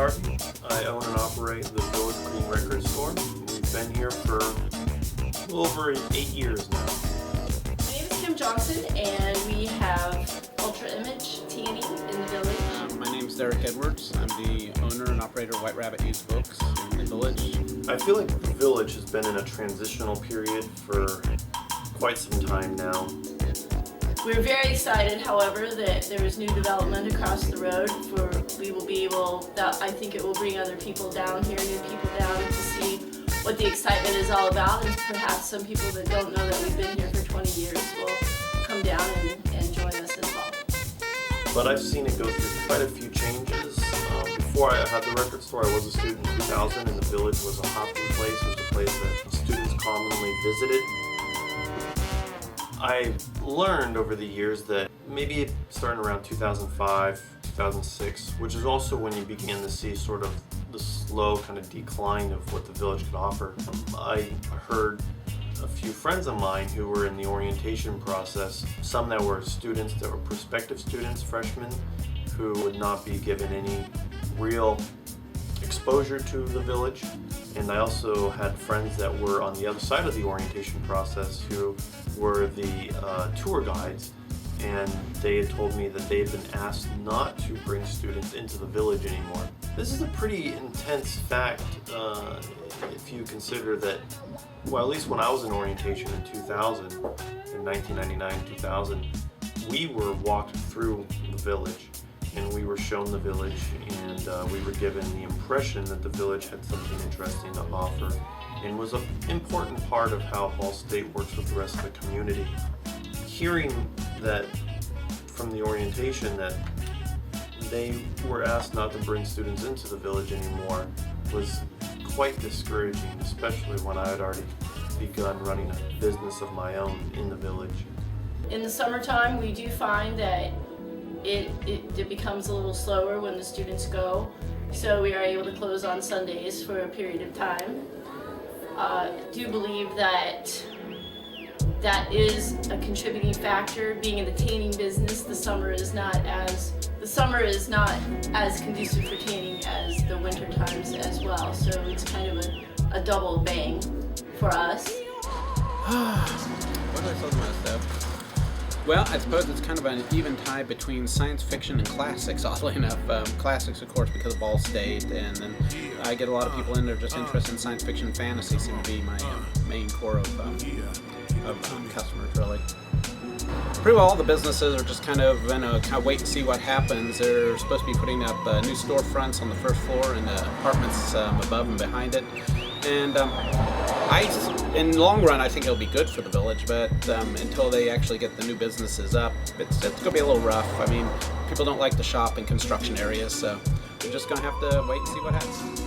Harvey. I own and operate the Widescreen record store. We've been here for a little over 8 years now. My name is Kim Johnson, and we have Ultra Image Tanning in the village. My name's Derek Edwards. I'm the owner and operator of White Rabbit Used Books in the village. I feel like the village has been in a transitional period for quite some time now. We're very excited, however, that there is new development across the road. I think it will bring other people down here, new people down, to see what the excitement is all about, and perhaps some people that don't know that we've been here for 20 years will come down and join us as well. But I've seen it go through quite a few changes. Before I had the record store, I was a student in 2000, and the village was a hopping place. It was a place that students commonly visited. I learned over the years that maybe starting around 2005, 2006, which is also when you began to see sort of the slow kind of decline of what the village could offer. I heard a few friends of mine who were in the orientation process, some that were students that were prospective students, freshmen, who would not be given any real exposure to the village. And I also had friends that were on the other side of the orientation process who were the tour guides, and they had told me that they had been asked not to bring students into the village anymore. This is a pretty intense fact if you consider that, well, at least when I was in orientation in 2000, in 1999, 2000, we were walked through the village, and we were shown the village, and we were given the impression that the village had something interesting to offer and was an important part of how Ball State works with the rest of the community. Hearing that from the orientation that they were asked not to bring students into the village anymore was quite discouraging, especially when I had already begun running a business of my own in the village. In the summertime, we do find that it becomes a little slower when the students go, so we are able to close on Sundays for a period of time. I do believe that is a contributing factor. Being in the tanning business, the summer is not as conducive for tanning as the winter times as well, so it's kind of a double bang for us. What do I talk about stuff? Well, I suppose it's kind of an even tie between science fiction and classics, oddly enough. Classics, of course, because of Ball State, and then I get a lot of people in there just interested in science fiction and fantasy seem to be my main core of customers, really. Pretty well all the businesses are just kind of wait and see what happens. They're supposed to be putting up new storefronts on the first floor and apartments above and behind it. And in the long run, I think it'll be good for the village, but until they actually get the new businesses up, it's going to be a little rough. I mean, people don't like to shop in construction areas, so we're just going to have to wait and see what happens.